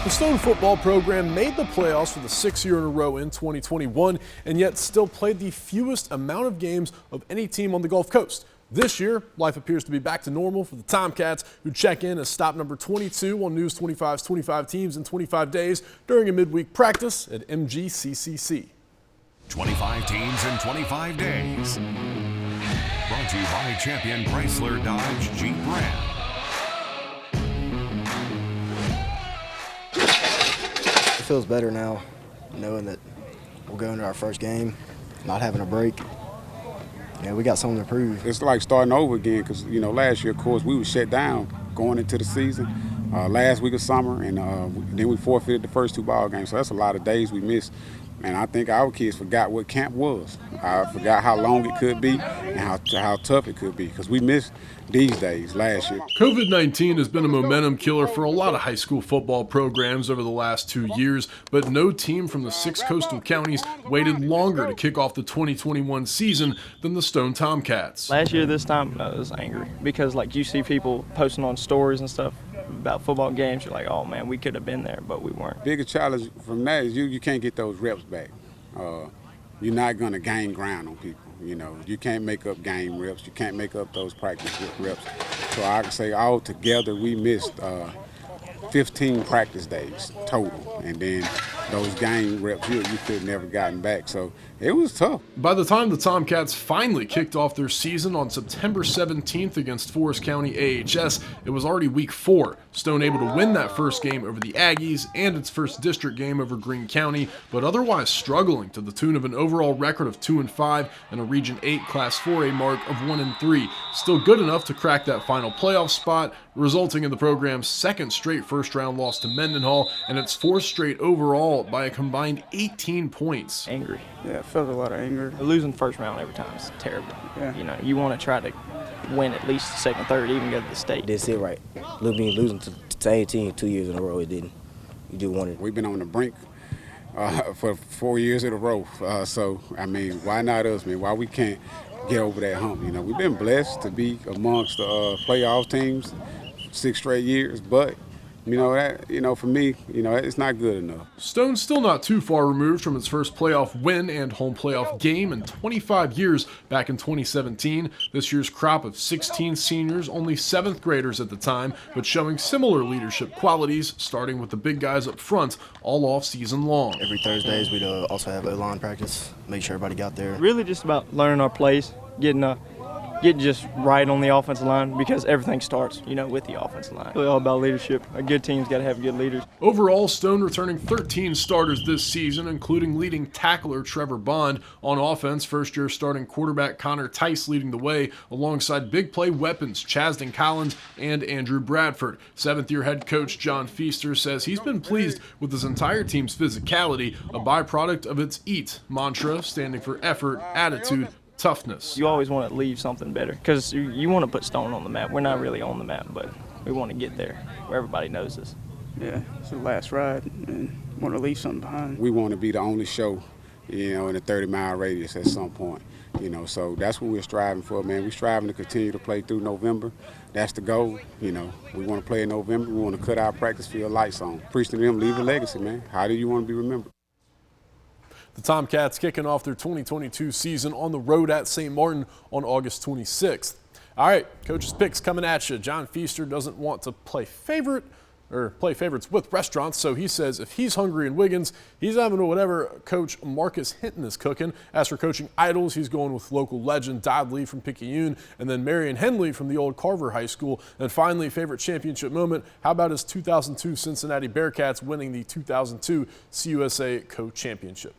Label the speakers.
Speaker 1: The Stone football program made the playoffs for the 6th year in a row in 2021 and yet still played the fewest amount of games of any team on the Gulf Coast. This year, life appears to be back to normal for the Tomcats, who check in as stop number 22 on News 25's 25 teams in 25 days during a midweek practice at MGCCC.
Speaker 2: 25 teams in 25 days. Brought to you by Champion Chrysler Dodge Jeep Ram.
Speaker 3: It feels better now, knowing that we're going to our first game, not having a break. Yeah, we got something to prove.
Speaker 4: It's like starting over again because, last year, of course, we were shut down going into the season last week of summer, and then we forfeited the first 2 ball games. So that's a lot of days we missed. And I think our kids forgot what camp was. I forgot how long it could be and how tough it could be because we missed these days last year.
Speaker 1: COVID-19 has been a momentum killer for a lot of high school football programs over the last 2 years, but no team from the 6 coastal counties waited longer to kick off the 2021 season than the Stone Tomcats.
Speaker 5: Last year this time I was angry because you see people posting on stories and stuff about football games. You're like, oh man, we could have been there, but we weren't.
Speaker 4: Biggest challenge from that is you can't get those reps back. You're not going to gain ground on people. You can't make up game reps. You can't make up those practice reps. So I can say all together we missed 15 practice days total, and then those game reps you could have never gotten back. So it was tough.
Speaker 1: By the time the Tomcats finally kicked off their season on September 17th against Forest County AHS, it was already week 4. Stone able to win that first game over the Aggies and its first district game over Greene County, but otherwise struggling to the tune of an overall record of 2-5 and a Region 8 Class 4A mark of 1-3. Still good enough to crack that final playoff spot, resulting in the program's second straight first-round loss to Mendenhall and its 4th straight overall by a combined 18 points.
Speaker 5: Angry.
Speaker 6: Yeah, I felt a lot of anger.
Speaker 5: Losing first round every time is terrible.
Speaker 6: Yeah.
Speaker 5: You want to try to win at least the second, third, even go to the state.
Speaker 3: It didn't sit right. Losing to the same team 2 years in a row, it didn't. You do want it.
Speaker 4: We've been on the brink for 4 years in a row. So, why not us, man? Why we can't get over that hump? We've been blessed to be amongst the playoff teams 6 straight years, but for me, it's not good enough.
Speaker 1: Stone's still not too far removed from its first playoff win and home playoff game in 25 years back in 2017. This year's crop of 16 seniors, only 7th graders at the time, but showing similar leadership qualities, starting with the big guys up front all off season long.
Speaker 3: Every Thursdays we'd also have O-line practice, make sure everybody got there.
Speaker 5: Really just about learning our plays, getting just right on the offensive line because everything starts, with the offensive line. Really all about leadership. A good team's got to have good leaders.
Speaker 1: Overall, Stone returning 13 starters this season, including leading tackler Trevor Bond. On offense, first-year starting quarterback Connor Tice leading the way, alongside big play weapons Chasden Collins and Andrew Bradford. 7th-year head coach John Feaster says he's been pleased with his entire team's physicality, a byproduct of its EAT mantra, standing for effort, attitude, toughness.
Speaker 5: You always want to leave something better because you want to put Stone on the map. We're not really on the map, but we want to get there where everybody knows us.
Speaker 6: Yeah, it's the last ride and want to leave something behind.
Speaker 4: We want to be the only show, in a 30-mile radius at some point. So that's what we're striving for, man. We're striving to continue to play through November. That's the goal. We want to play in November. We want to cut our practice field lights on. Preach to them, leave a legacy, man. How do you want to be remembered?
Speaker 1: The Tomcats kicking off their 2022 season on the road at St. Martin on August 26th. All right, coach's picks coming at you. John Feaster doesn't want to play favorites with restaurants, so he says if he's hungry in Wiggins, he's having to whatever Coach Marcus Hinton is cooking. As for coaching idols, he's going with local legend Dodd Lee from Picayune and then Marion Henley from the old Carver High School. And finally, favorite championship moment, how about his 2002 Cincinnati Bearcats winning the 2002 CUSA Co-Championship?